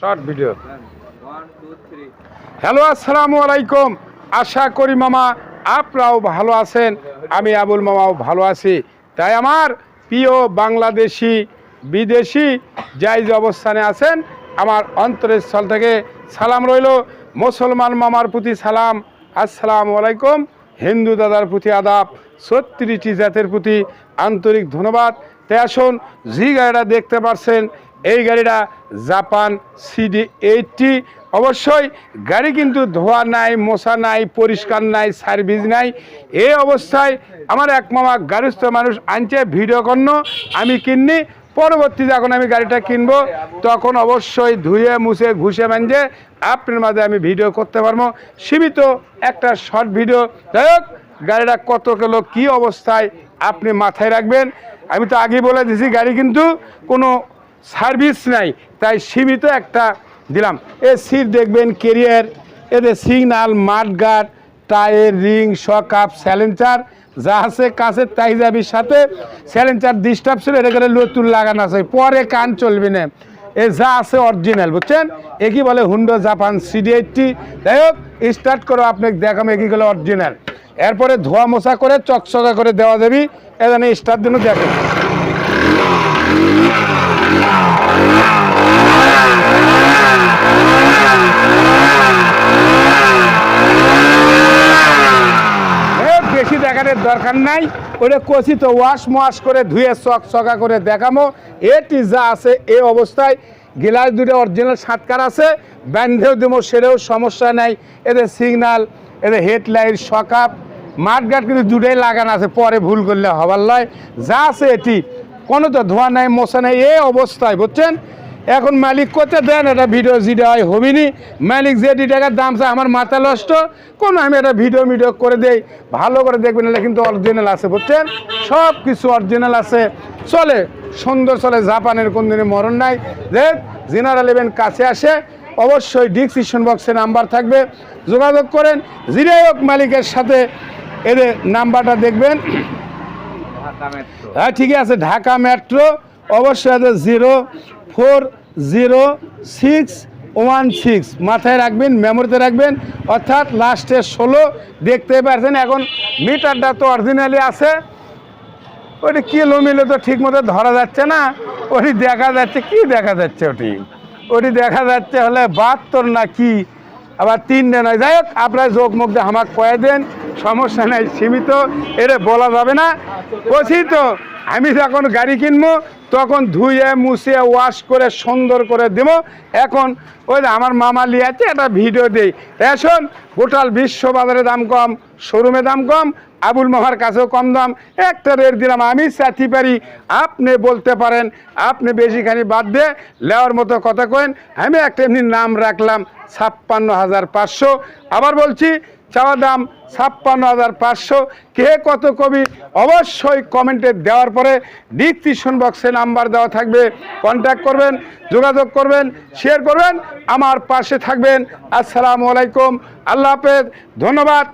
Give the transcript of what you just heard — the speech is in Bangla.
Short video. হ্যালো, আসসালামু আলাইকুম। আশা করি মামা আপনারাও ভালো আছেন, আমি আবুল মামাও ভালো আছি। তাই আমার প্রিয় বাংলাদেশি বিদেশি যাই যে অবস্থানে আছেন, আমার অন্তরের স্থল থেকে সালাম রইল। মুসলমান মামার প্রতি সালাম, আসসালামু আলাইকুম। হিন্দু দাদার প্রতি আদাব, 36টি জাতের প্রতি আন্তরিক ধন্যবাদ। তাই আসুন, যে গাড়িটা দেখতে পাচ্ছেন এই গাড়িটা জাপান CD80। অবশ্যই গাড়ি কিন্তু ধোয়া নাই, মশা নাই, পরিষ্কার নাই, সার্ভিস নাই। এই অবস্থায় আমার এক মামা গাড়িস্থ মানুষ আনছে ভিডিও কর্ণ, আমি কিনি। পরবর্তী যখন আমি গাড়িটা কিনবো তখন অবশ্যই ধুয়ে মুছে ঘুষে মাঞ্জে আপনার মাঝে আমি ভিডিও করতে পারবো। সীমিত একটা শর্ট ভিডিও। যাই হোক, গাড়িটা কত কিলো কী অবস্থায় আপনি মাথায় রাখবেন। আমি তো আগেই বলে দিয়েছি গাড়ি কিন্তু কোনো সার্ভিস নাই, তাই সীমিত একটা দিলাম। এ সিট দেখবেন কেরিয়ার, এদের সিগনাল, মাঠগার্ড, টায়ার, রিং, শক আপ, স্যালেন্সার যা আছে কাছের তাই যাবির সাথে স্যালেন্সার ডিস্টার্ব ছিল, এটা করে নতুন লাগানো আছে, পরে কান চলবে না। এ যা আছে অরিজিনাল, বুঝছেন? একই বলে হুন্ডা জাপান CD80। যাই হোক, স্টার্ট করো, আপনাকে দেখাম একইগুলো অরিজিনাল। এরপরে ধোয়া মোছা করে চকচকা করে দেওয়া যাবি। এখানে স্টার্ট দিন, দেখেন। বেশি দেখানোর দরকার নাই, ওটা কষি তো ওয়াশ করে ধুয়ে চকচকা করে দেখামো। এটি যা আছে এই অবস্থায় গ্লাস দুটো অরিজিনাল সাতকার আছে, ব্যান্ডেও দেবো, সেটাও সমস্যা নাই। এদের সিগনাল, এদের হেডলাইট, শকআপ, মাঠগার্ড কিন্তু দুটোই লাগানো আছে, পরে ভুল করলে হবার লয়। যা আছে এটি কোনো তো ধোয়া নাই, মশা নাই এই অবস্থায়, বুঝছেন? এখন মালিক করতে দেন, এটা ভিডিও যেটা হয় হবিনি। মালিক যে টাকার দাম চায় আমার মাথা নষ্ট, কোনো আমি একটা ভিডিও করে দেই, ভালো করে দেখবেন। এটা কিন্তু অরিজিনাল আছে, বুঝছেন? সব কিছু অরিজিনাল আছে, চলে সুন্দর চলে, জাপানের কোন দিনে মরণ নাই। দেখ, জেনারেল ইভেন্ট কাছে আসে, অবশ্যই ডিসক্রিপশন বক্সে নাম্বার থাকবে, যোগাযোগ করেন। যেটাই হোক মালিকের সাথে এদের নাম্বারটা দেখবেন। হ্যাঁ, ঠিকই আছে, ঢাকা মেট্রো। অবশ্যই আছে 0406616 মাথায় রাখবেন, মেমোরিতে রাখবেন, অর্থাৎ লাস্টে 16 দেখতে পাচ্ছেন। এখন মিটারটা তো অরিজিনালি আছে, ওটি কিলোমিটার তো ঠিক মতো ধরা যাচ্ছে না, ওটি দেখা যাচ্ছে কি দেখা যাচ্ছে, ওটি দেখা যাচ্ছে হলে 72 না কি, আবার 3 নয়। যাই হোক, আপনার যোগ মুখ দিয়ে আমাকে কয়ে দেন, সমস্যা নাই, সীমিত, এটা বলা যাবে না। বলছি তো, আমি যখন গাড়ি কিনবো তখন ধুয়ে মুছে ওয়াশ করে সুন্দর করে দেবো। এখন ওই আমার মামা লিয়াছে একটা ভিডিও দেই। এখন গোটাল বিশ্ব বাজারে দাম কম, শোরুমে দাম কম, আবুল মামার কাছেও কম দাম, একটা রেট দিলাম। আমি চাইতে পারি, আপনি বলতে পারেন আপনি বেশিখানি বাদ দিয়ে লেওয়ার মতো কথা কেন। আমি একটা এমনি নাম রাখলাম 56,500। আবার বলছি, চাওয়া দাম 56,500। কে কত কবি অবশ্যই কমেন্টে দেওয়ার পরে ডিসক্রিপশন বক্সে নাম্বার দেওয়া থাকবে, কন্ট্যাক্ট করবেন, যোগাযোগ করবেন, শেয়ার করবেন, আমার পাশে থাকবেন। আসসালামু আলাইকুম, আল্লাহ হাফেজ, ধন্যবাদ।